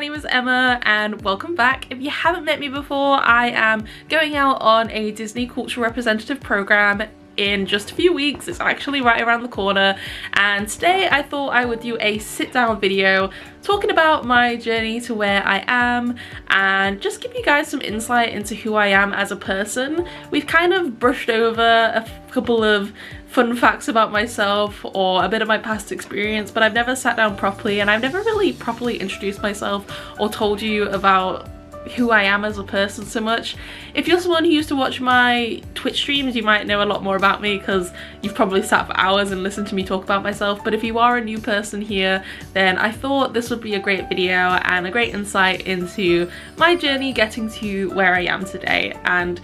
name is Emma and welcome back. If you haven't met me before, I am going out on a Disney cultural representative program in just a few weeks. It's actually right around the corner, and today I thought I would do a sit down video talking about my journey to where I am and just give you guys some insight into who I am as a person. We've kind of brushed over a couple of fun facts about myself or a bit of my past experience, but I've never sat down properly and I've never really properly introduced myself or told you about who I am as a person so much. If you're someone who used to watch my Twitch streams, you might know a lot more about me because you've probably sat for hours and listened to me talk about myself, but if you are a new person here, then I thought this would be a great video and a great insight into my journey getting to where I am today. And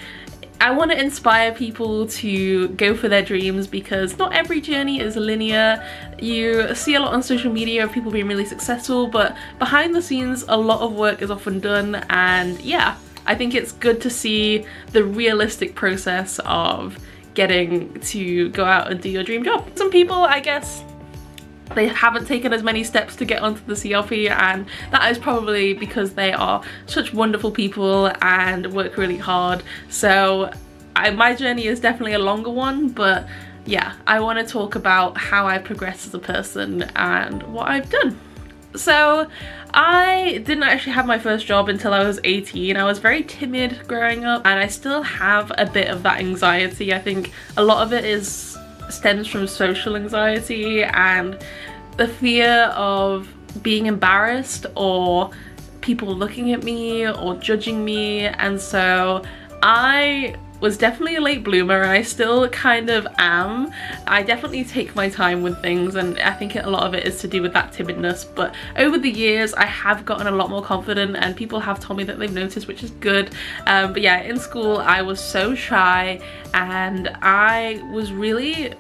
I want to inspire people to go for their dreams because not every journey is linear. You see a lot on social media of people being really successful, but behind the scenes a lot of work is often done, and yeah, I think it's good to see the realistic process of getting to go out and do your dream job. Some people, I guess, they haven't taken as many steps to get onto the CRP, and that is probably because they are such wonderful people and work really hard. So my journey is definitely a longer one, but yeah, I want to talk about how I progressed as a person and what I've done. So I didn't actually have my first job until I was 18. I was very timid growing up and I still have a bit of that anxiety. I think a lot of it stems from social anxiety and the fear of being embarrassed or people looking at me or judging me, and so I was definitely a late bloomer and I still kind of am. I definitely take my time with things, and I think a lot of it is to do with that timidness, but over the years I have gotten a lot more confident and people have told me that they've noticed, which is good. But yeah, in school I was so shy and I was really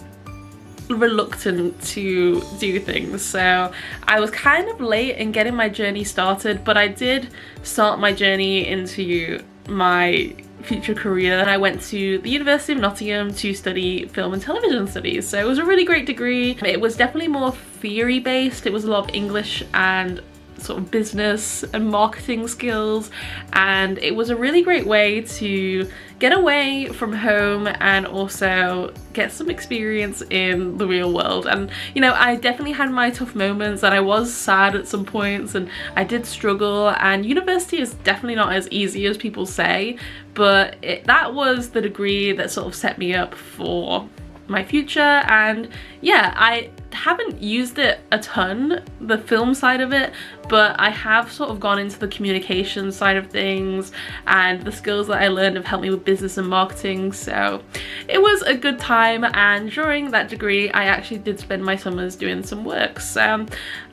reluctant to do things, so I was kind of late in getting my journey started, but I did start my journey into my future career. I went to the University of Nottingham to study film and television studies, so it was a really great degree. It was definitely more theory based. It was a lot of English and sort of business and marketing skills, and it was a really great way to get away from home and also get some experience in the real world. And you know, I definitely had my tough moments and I was sad at some points and I did struggle, and university is definitely not as easy as people say, but that was the degree that sort of set me up for my future. And yeah, I haven't used it a ton, the film side of it, but I have sort of gone into the communication side of things, and the skills that I learned have helped me with business and marketing, so it was a good time. And during that degree I actually did spend my summers doing some work. So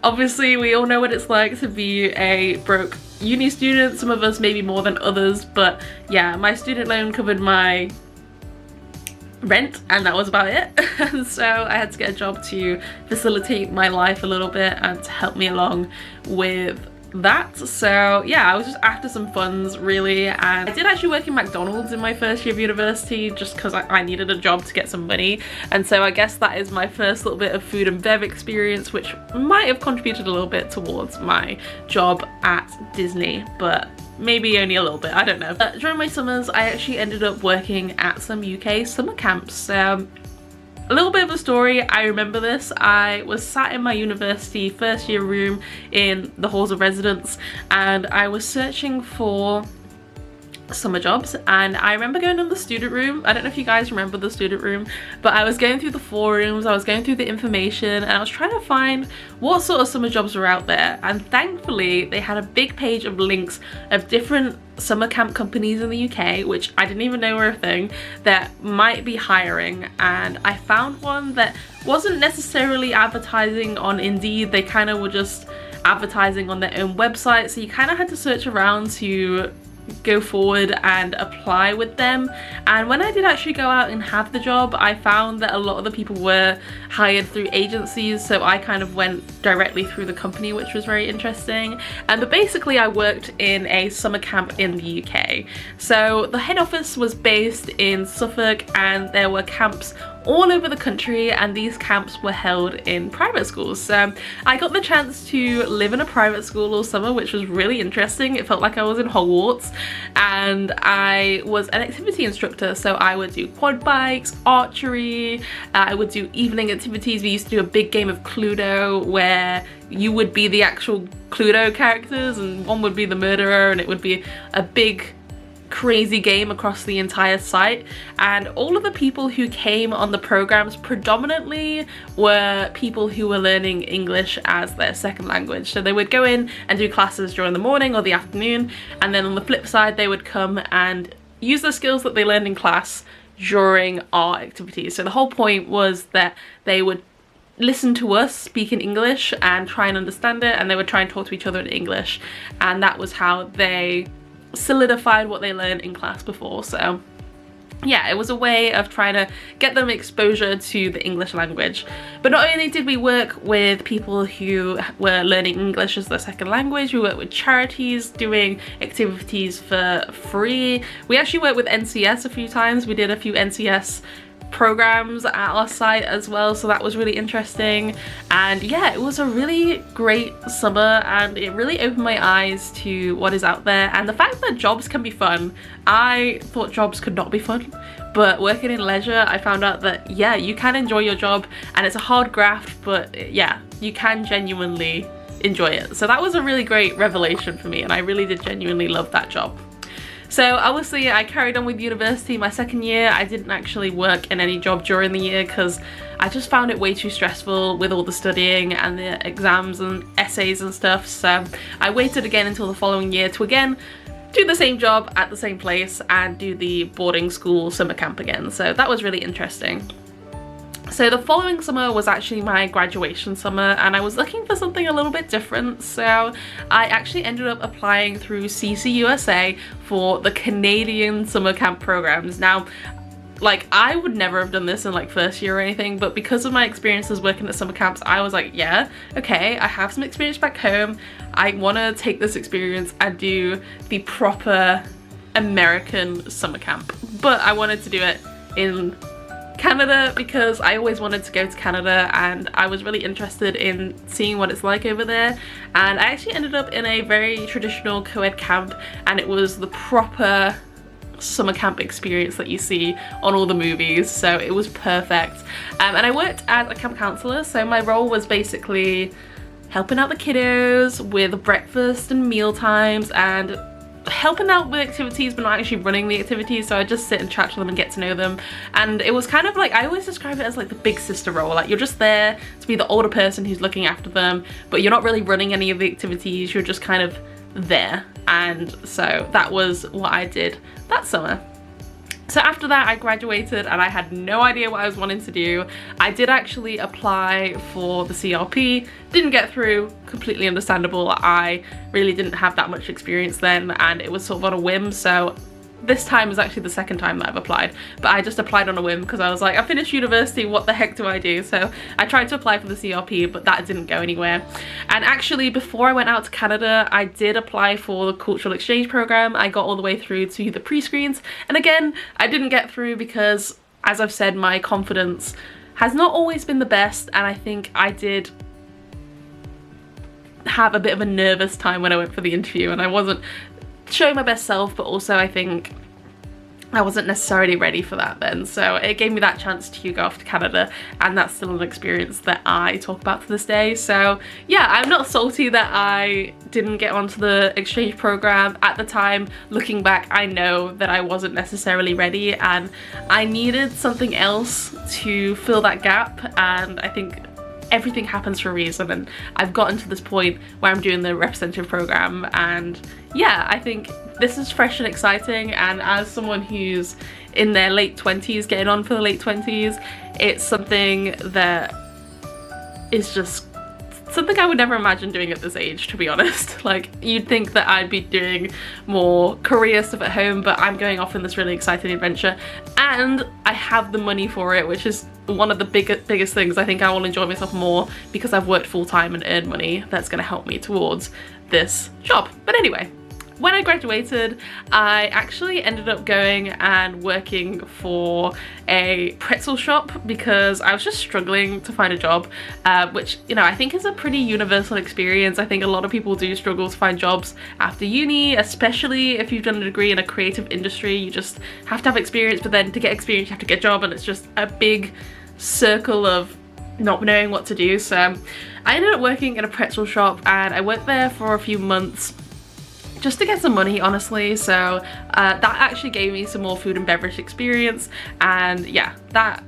obviously we all know what it's like to be a broke uni student, some of us maybe more than others, but yeah, my student loan covered my rent and that was about it. And so I had to get a job to facilitate my life a little bit and to help me along with that. So yeah, I was just after some funds really, and I did actually work in McDonald's in my first year of university just because I needed a job to get some money, and so I guess that is my first little bit of food and bev experience, which might have contributed a little bit towards my job at Disney, but maybe only a little bit, I don't know. During my summers I actually ended up working at some UK summer camps. A little bit of a story, I remember this. I was sat in my university first year room in the halls of residence and I was searching for summer jobs, and I remember going in the student room. I don't know if you guys remember the student room, but I was going through the forums, I was going through the information, and I was trying to find what sort of summer jobs were out there, and thankfully they had a big page of links of different summer camp companies in the UK, which I didn't even know were a thing, that might be hiring. And I found one that wasn't necessarily advertising on Indeed, they kind of were just advertising on their own website, so you kind of had to search around to go forward and apply with them. And when I did actually go out and have the job, I found that a lot of the people were hired through agencies, so I kind of went directly through the company, which was very interesting. But basically I worked in a summer camp in the UK. So the head office was based in Suffolk, and there were camps all over the country, and these camps were held in private schools. So I got the chance to live in a private school all summer, which was really interesting. It felt like I was in Hogwarts, and I was an activity instructor, so I would do quad bikes, archery, I would do evening activities. We used to do a big game of Cluedo where you would be the actual Cluedo characters and one would be the murderer, and it would be a big crazy game across the entire site. And all of the people who came on the programs predominantly were people who were learning English as their second language. So they would go in and do classes during the morning or the afternoon, and then on the flip side they would come and use the skills that they learned in class during our activities. So the whole point was that they would listen to us speak in English and try and understand it, and they would try and talk to each other in English, and that was how they solidified what they learned in class before. So yeah, it was a way of trying to get them exposure to the English language. But not only did we work with people who were learning English as their second language, we worked with charities doing activities for free. We actually worked with NCS a few times. We did a few NCS programs at our site as well, so that was really interesting. And yeah, it was a really great summer, and it really opened my eyes to what is out there and the fact that jobs can be fun. I thought jobs could not be fun, but working in leisure, I found out that yeah, you can enjoy your job, and it's a hard graft, but yeah, you can genuinely enjoy it. So that was a really great revelation for me, and I really did genuinely love that job. So obviously I carried on with university my second year. I didn't actually work in any job during the year because I just found it way too stressful with all the studying and the exams and essays and stuff. So I waited again until the following year to again do the same job at the same place and do the boarding school summer camp again. So that was really interesting. So the following summer was actually my graduation summer, and I was looking for something a little bit different, so I actually ended up applying through CCUSA for the Canadian summer camp programs. Now, like, I would never have done this in like first year or anything, but because of my experiences working at summer camps, I was like, yeah, okay, I have some experience back home. I want to take this experience and do the proper American summer camp, but I wanted to do it in Canada because I always wanted to go to Canada, and I was really interested in seeing what it's like over there. And I actually ended up in a very traditional co-ed camp, and it was the proper summer camp experience that you see on all the movies, so it was perfect. And I worked as a camp counselor, so my role was basically helping out the kiddos with breakfast and meal times and helping out with activities but not actually running the activities. So I just sit and chat to them and get to know them, and it was kind of like, I always describe it as like the big sister role. Like, you're just there to be the older person who's looking after them, but you're not really running any of the activities, you're just kind of there. And so that was what I did that summer. So after that I graduated and I had no idea what I was wanting to do. I did actually apply for the CRP, didn't get through, completely understandable. I really didn't have that much experience then, and it was sort of on a whim. So this time was actually the second time that I've applied, but I just applied on a whim because I was like, I finished university, what the heck do I do? So I tried to apply for the CRP, but that didn't go anywhere. And actually before I went out to Canada, I did apply for the cultural exchange program. I got all the way through to the pre-screens, and again, I didn't get through because, as I've said, my confidence has not always been the best, and I think I did have a bit of a nervous time when I went for the interview, and I wasn't showing my best self, but also I think I wasn't necessarily ready for that then. So it gave me that chance to go off to Canada, and that's still an experience that I talk about to this day. So yeah, I'm not salty that I didn't get onto the exchange program at the time. Looking back, I know that I wasn't necessarily ready and I needed something else to fill that gap, and I think everything happens for a reason, and I've gotten to this point where I'm doing the representative program, and yeah, I think this is fresh and exciting. And as someone who's in their late 20s, getting on for the late 20s, it's something that is just something I would never imagine doing at this age, to be honest. Like, you'd think that I'd be doing more career stuff at home, but I'm going off in this really exciting adventure, and I have the money for it, which is one of the biggest things. I think I will enjoy myself more because I've worked full-time and earned money that's going to help me towards this job. But anyway, when I graduated, I actually ended up going and working for a pretzel shop because I was just struggling to find a job, which, you know, I think is a pretty universal experience. I think a lot of people do struggle to find jobs after uni, especially if you've done a degree in a creative industry. You just have to have experience, but then to get experience you have to get a job, and it's just a big circle of not knowing what to do. So I ended up working in a pretzel shop, and I worked there for a few months just to get some money, honestly. So that actually gave me some more food and beverage experience, and yeah, that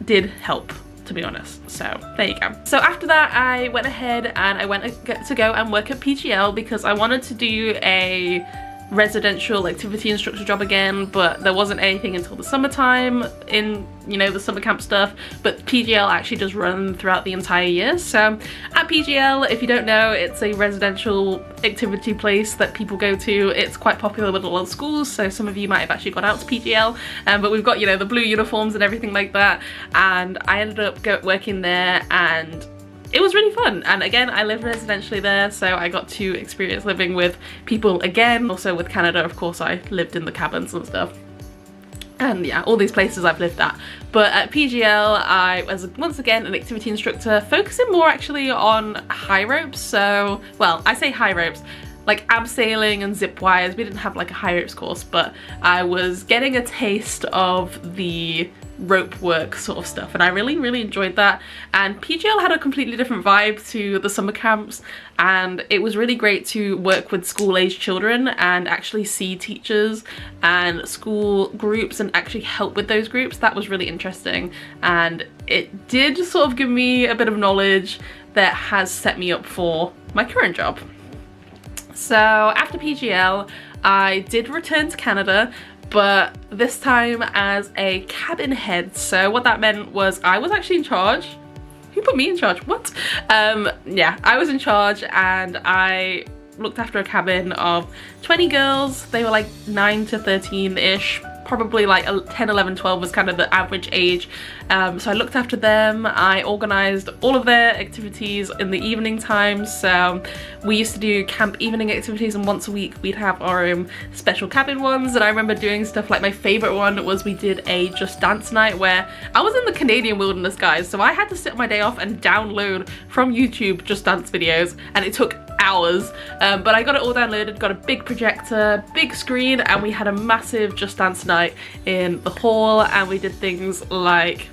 did help, to be honest. So there you go. So after that, I went ahead and I went to go and work at PGL because I wanted to do a residential activity instructor job again, but there wasn't anything until the summertime in, you know, the summer camp stuff. But PGL actually does run throughout the entire year. So at PGL, if you don't know, it's a residential activity place that people go to. It's quite popular with a lot of schools, so some of you might have actually gone out to PGL, but we've got, you know, the blue uniforms and everything like that. And I ended up working there, and it was really fun. And again, I lived residentially there, so I got to experience living with people again. Also with Canada, of course, I lived in the cabins and stuff. And yeah, all these places I've lived at. But at PGL, I was once again an activity instructor, focusing more actually on high ropes. So, well, I say high ropes, like abseiling and zip wires. We didn't have like a high ropes course, but I was getting a taste of the rope work sort of stuff, and I really enjoyed that. And PGL had a completely different vibe to the summer camps, and it was really great to work with school-age children and actually see teachers and school groups and actually help with those groups. That was really interesting, and it did sort of give me a bit of knowledge that has set me up for my current job. So after PGL, I did return to Canada, but this time as a cabin head. So what that meant was I was actually in charge. Who put me in charge? What? Yeah, I was in charge, and I looked after a cabin of 20 girls. They were like 9 to 13-ish. Probably like 10, 11, 12 was kind of the average age. So I looked after them. I organised all of their activities in the evening times. So we used to do camp evening activities, and once a week we'd have our own special cabin ones. And I remember doing stuff like, my favourite one was we did a Just Dance night where I was in the Canadian wilderness, guys. So I had to sit on my day off and download from YouTube Just Dance videos, and it took hours, but I got it all downloaded, got a big projector, big screen, and we had a massive Just Dance night in the hall. And we did things like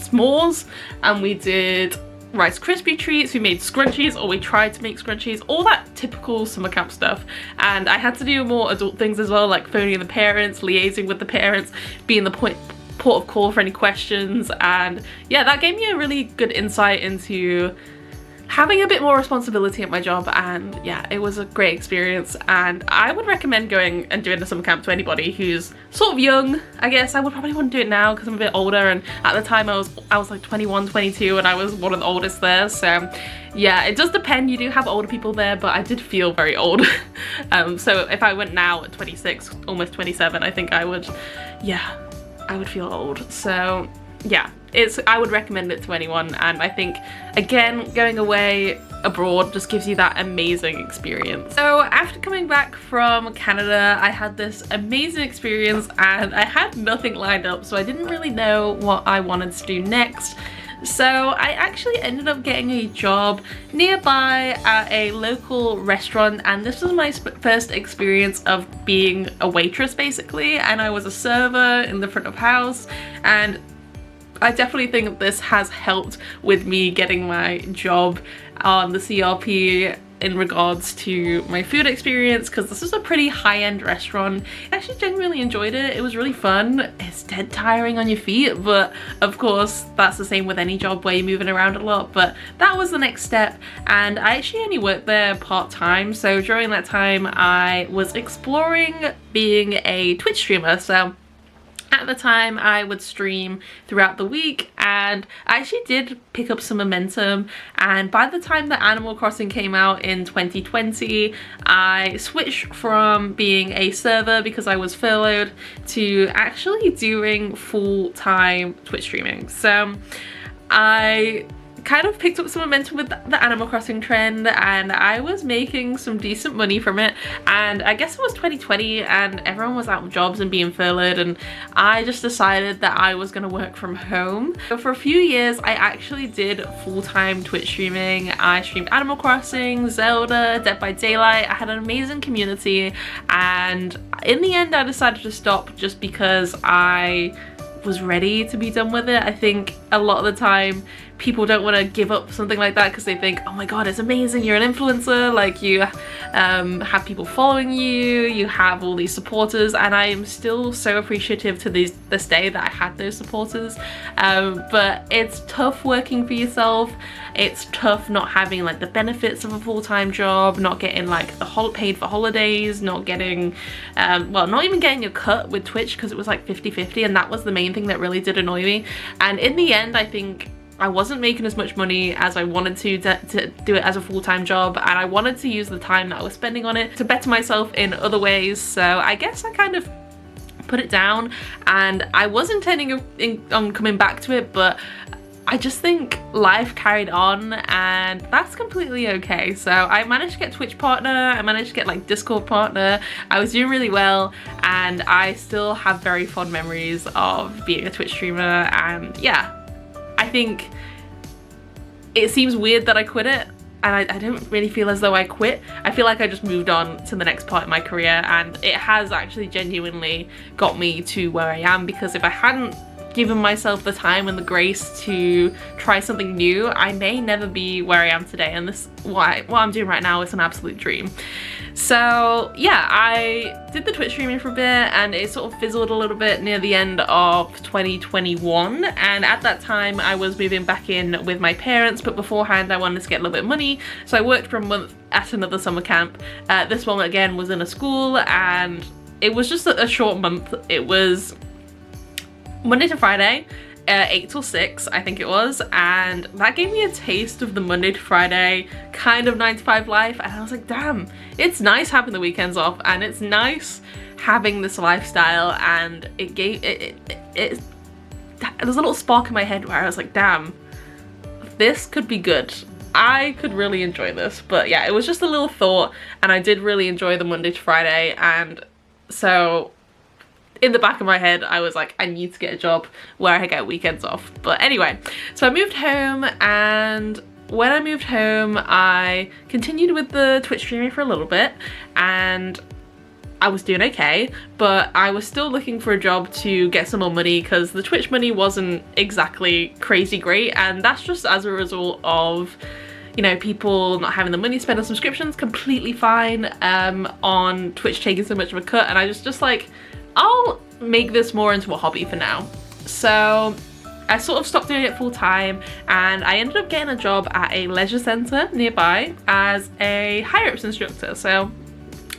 s'mores, and we did Rice Krispie treats, we made scrunchies, or we tried to make scrunchies, all that typical summer camp stuff. And I had to do more adult things as well, like phoning the parents, liaising with the parents, being the port of call for any questions. And yeah, that gave me a really good insight into having a bit more responsibility at my job. And yeah, it was a great experience, and I would recommend going and doing a summer camp to anybody who's sort of young. I guess I would probably want to do it now because I'm a bit older, and at the time I was like 21, 22, and I was one of the oldest there. So yeah, it does depend. You do have older people there, but I did feel very old. So if I went now at 26, almost 27, I think I would feel old. So yeah, I would recommend it to anyone. And I think, again, going away abroad just gives you that amazing experience. So after coming back from Canada, I had this amazing experience, and I had nothing lined up, so I didn't really know what I wanted to do next. So I actually ended up getting a job nearby at a local restaurant, and this was my first experience of being a waitress, basically. And I was a server in the front of house, and I definitely think this has helped with me getting my job on the CRP in regards to my food experience, because this is a pretty high-end restaurant. I actually genuinely enjoyed it. It was really fun. It's dead tiring on your feet, but of course that's the same with any job where you're moving around a lot. But that was the next step, and I actually only worked there part-time. So during that time I was exploring being a Twitch streamer. So At the time, I would stream throughout the week, and I actually did pick up some momentum, and by the time that Animal Crossing came out in 2020, I switched from being a server because I was furloughed to actually doing full-time Twitch streaming. So I kind of picked up some momentum with the Animal Crossing trend, and I was making some decent money from it. And I guess it was 2020 and everyone was out of jobs and being furloughed, and I just decided that I was going to work from home. So for a few years I actually did full-time Twitch streaming. I streamed Animal Crossing, Zelda, Dead by Daylight. I had an amazing community, and in the end I decided to stop just because I was ready to be done with it. I think a lot of the time people don't want to give up something like that because they think, oh my god, it's amazing, you're an influencer, like you have people following you, you have all these supporters, and I am still so appreciative to this day that I had those supporters. But it's tough working for yourself. It's tough not having like the benefits of a full-time job, not getting like the paid for holidays, not getting well, not even getting a cut with Twitch because it was like 50-50, and that was the main thing that really did annoy me. And in the end, I think I wasn't making as much money as I wanted to do it as a full-time job, and I wanted to use the time that I was spending on it to better myself in other ways. So I guess I kind of put it down, and I was intending on coming back to it, but I just think life carried on, and that's completely okay. So I managed to get Twitch partner, I managed to get like Discord partner, I was doing really well, and I still have very fond memories of being a Twitch streamer. And yeah, I think it seems weird that I quit it, and I don't really feel as though I quit. I feel like I just moved on to the next part of my career, and it has actually genuinely got me to where I am, because if I hadn't given myself the time and the grace to try something new, I may never be where I am today, and what I'm doing right now is an absolute dream. So yeah, I did the Twitch streaming for a bit, and it sort of fizzled a little bit near the end of 2021, and at that time I was moving back in with my parents, but beforehand I wanted to get a little bit of money, so I worked for a month at another summer camp. This one again was in a school, and it was just a short month. It was Monday to Friday, 8 till 6 I think it was, and that gave me a taste of the Monday to Friday kind of 9 to 5 life, and I was like, damn, it's nice having the weekends off, and it's nice having this lifestyle. And it gave there was a little spark in my head where I was like, damn, this could be good, I could really enjoy this. But yeah, it was just a little thought, and I did really enjoy the Monday to Friday, and so in the back of my head I was like, I need to get a job where I get weekends off. But anyway, so I moved home, and when I moved home I continued with the Twitch streaming for a little bit, and I was doing okay, but I was still looking for a job to get some more money because the Twitch money wasn't exactly crazy great, and that's just as a result of, you know, people not having the money to spend on subscriptions. Completely fine on Twitch taking so much of a cut, and I was just like, I'll make this more into a hobby for now. So I sort of stopped doing it full time, and I ended up getting a job at a leisure centre nearby as a high ropes instructor. So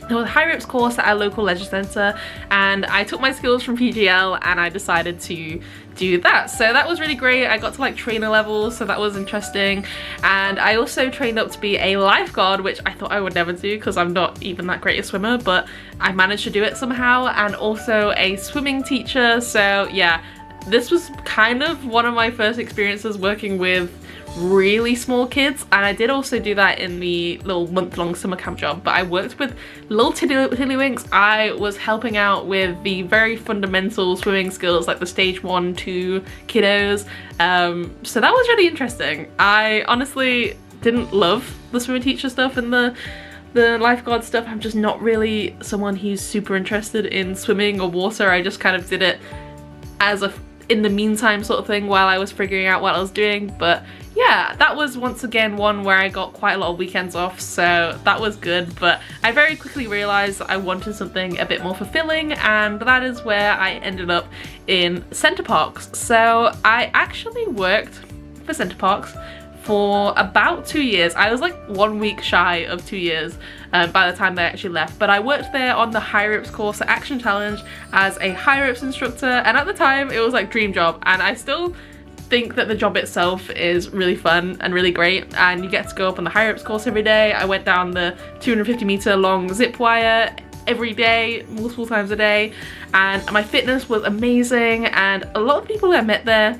there was a high ropes course at our local leisure centre, and I took my skills from PGL and I decided to do that. So that was really great. I got to like trainer level, so that was interesting. And I also trained up to be a lifeguard, which I thought I would never do because I'm not even that great a swimmer, but I managed to do it somehow. And also a swimming teacher. So yeah, this was kind of one of my first experiences working with really small kids, and I did also do that in the little month-long summer camp job, but I worked with little tiddlywinks. I was helping out with the very fundamental swimming skills, like the stage 1, 2 kiddos, so that was really interesting. I honestly didn't love the swimming teacher stuff and the lifeguard stuff. I'm just not really someone who's super interested in swimming or water. I just kind of did it as a in the meantime sort of thing while I was figuring out what I was doing. But yeah, that was once again one where I got quite a lot of weekends off, so that was good. But I very quickly realized I wanted something a bit more fulfilling, and that is where I ended up in Center Parcs. So I actually worked for Center Parcs for about 2 years. I was like 1 week shy of 2 years by the time they actually left, but I worked there on the high ropes course at Action Challenge as a high ropes instructor, and at the time it was like dream job, and I still think that the job itself is really fun and really great, and you get to go up on the high ropes course every day. I went down the 250-meter long zip wire every day, multiple times a day, and my fitness was amazing, and a lot of people I met there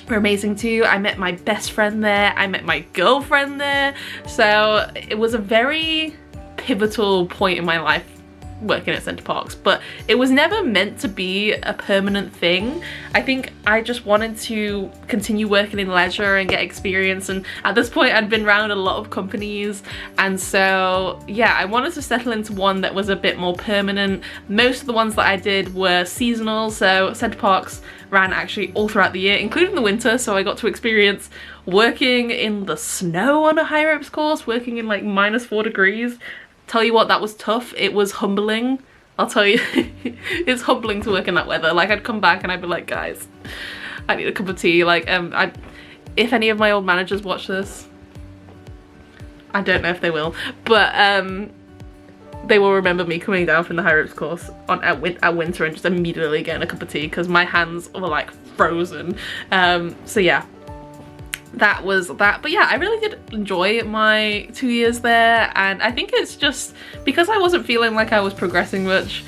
were amazing too. I met my best friend there, I met my girlfriend there, so it was a very pivotal point in my life working at Center Parcs, but it was never meant to be a permanent thing. I think I just wanted to continue working in leisure and get experience, and at this point I'd been around a lot of companies, and so yeah, I wanted to settle into one that was a bit more permanent. Most of the ones that I did were seasonal, so Center Parcs ran actually all throughout the year, including the winter, so I got to experience working in the snow on a high ropes course, working in like -4 degrees. Tell you what, that was tough. It was humbling. I'll tell you, it's humbling to work in that weather. Like, I'd come back and I'd be like, guys, I need a cup of tea. Like, if any of my old managers watch this, I don't know if they will, but they will remember me coming down from the high ropes course at winter and just immediately getting a cup of tea because my hands were like frozen. So yeah. That was that, but yeah, I really did enjoy my 2 years there, and I think it's just because I wasn't feeling like I was progressing much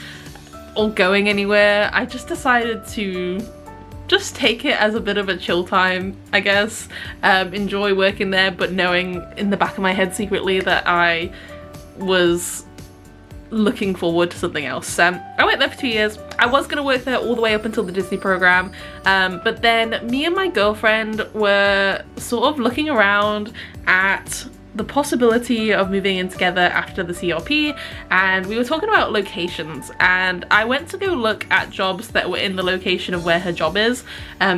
or going anywhere, I just decided to just take it as a bit of a chill time, I guess. Enjoy working there, but knowing in the back of my head secretly that I was looking forward to something else. I went there for 2 years. I was going to work there all the way up until the Disney program, but then me and my girlfriend were sort of looking around at the possibility of moving in together after the CRP, and we were talking about locations, and I went to go look at jobs that were in the location of where her job is,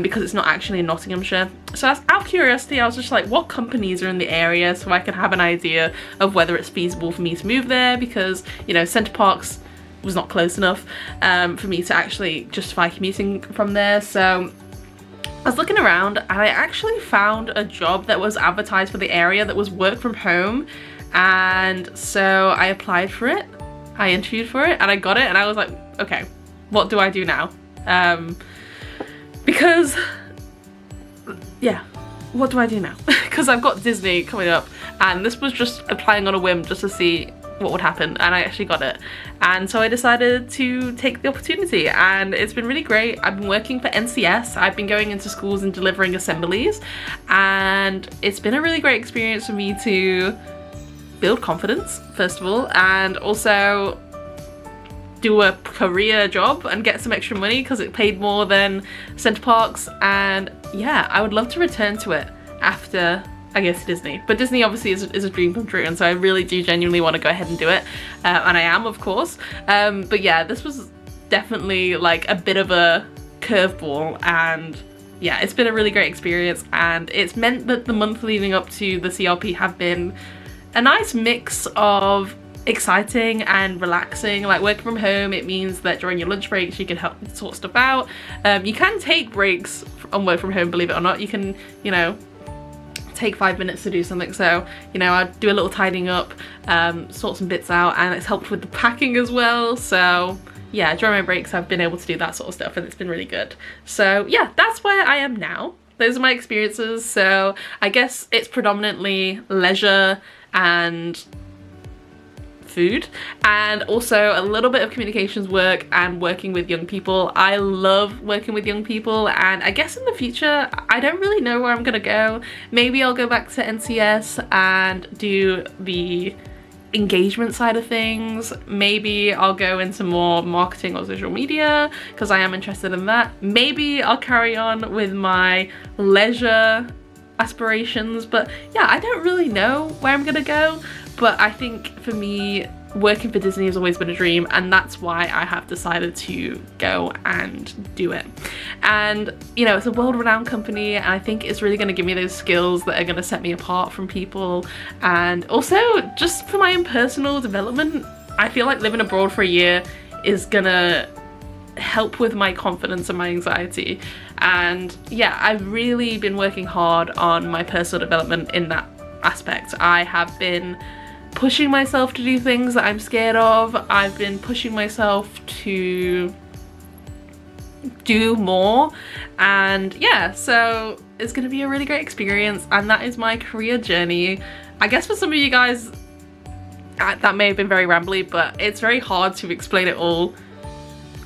because it's not actually in Nottinghamshire. So out of curiosity, I was just like, what companies are in the area so I can have an idea of whether it's feasible for me to move there, because, you know, Center Parcs was not close enough for me to actually justify commuting from there. So I was looking around and I actually found a job that was advertised for the area that was work from home, and so I applied for it, I interviewed for it, and I got it, and I was like, okay, what do I do now? Because yeah, what do I do now? Because I've got Disney coming up, and this was just applying on a whim just to see what would happen, and I actually got it, and so I decided to take the opportunity, and it's been really great. I've been working for NCS, I've been going into schools and delivering assemblies, and it's been a really great experience for me to build confidence, first of all, and also do a career job and get some extra money because it paid more than Center Parcs, and yeah, I would love to return to it after, I guess, Disney. But Disney obviously is a dream come true, and so I really do genuinely want to go ahead and do it, and I am, of course. But yeah, this was definitely like a bit of a curveball, and yeah, it's been a really great experience, and it's meant that the month leading up to the CRP have been a nice mix of exciting and relaxing. Like working from home, it means that during your lunch breaks you can help sort stuff out. You can take breaks on work from home, believe it or not. You can, you know, take 5 minutes to do something, so you know, I do a little tidying up, sort some bits out, and it's helped with the packing as well. So yeah, during my breaks I've been able to do that sort of stuff, and it's been really good. So yeah, that's where I am now. Those are my experiences. So I guess it's predominantly leisure and food, and also a little bit of communications work and working with young people. I love working with young people, and I guess in the future I don't really know where I'm gonna go. Maybe I'll go back to NCS and do the engagement side of things. Maybe I'll go into more marketing or social media because I am interested in that. Maybe I'll carry on with my leisure aspirations, but yeah, I don't really know where I'm gonna go. But I think for me, working for Disney has always been a dream, and that's why I have decided to go and do it. And you know, it's a world-renowned company, and I think it's really going to give me those skills that are going to set me apart from people, and also just for my own personal development. I feel like living abroad for a year is gonna help with my confidence and my anxiety, And yeah, I've really been working hard on my personal development in that aspect. I have been pushing myself to do things that I'm scared of. I've been pushing myself to do more, and yeah, so it's gonna be a really great experience, and that is my career journey. I guess for some of you guys that may have been very rambly, but it's very hard to explain it all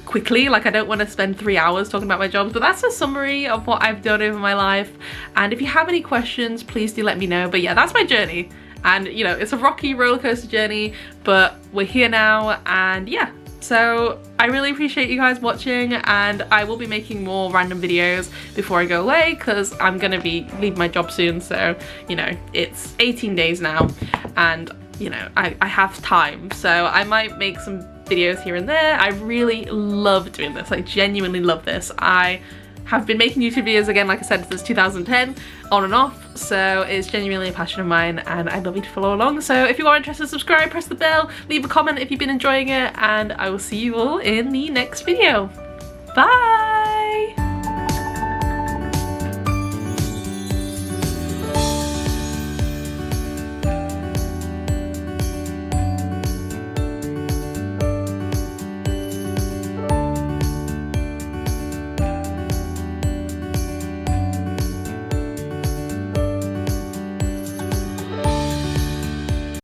quickly. Like, I don't want to spend 3 hours talking about my jobs, but that's a summary of what I've done over my life. And if you have any questions, please do let me know. But yeah, that's my journey, and you know, it's a rocky roller coaster journey, but we're here now. And yeah, so I really appreciate you guys watching, and I will be making more random videos before I go away, because I'm gonna be leaving my job soon. So you know, it's 18 days now, and you know, I have time, so I might make some videos here and there. I really love doing this. I genuinely love this. I have been making YouTube videos, again, like I said, since 2010, on and off, so it's genuinely a passion of mine, and I'd love you to follow along. So if you are interested, subscribe, press the bell, leave a comment if you've been enjoying it, and I will see you all in the next video. Bye!